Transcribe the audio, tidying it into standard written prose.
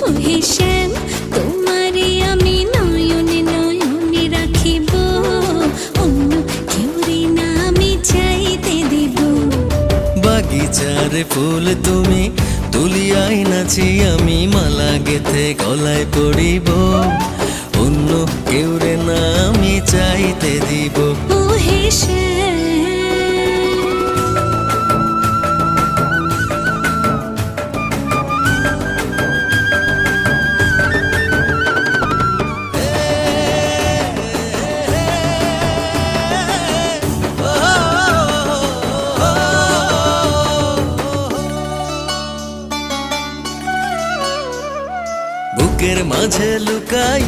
ওহে শ্যাম, তোমারে আমি নয়নে নয়নে রাখিব, অন্য কেউরে না আমি চাইতে দিব। বাগিচার ফুল তুমি তুলিয়াই নাচি আমি মালা গেথে গলায় পড়িব, অন্য কেউরে না আমি চাইতে দিব। ওহে শ্যাম, বুকের মাঝে লুকাই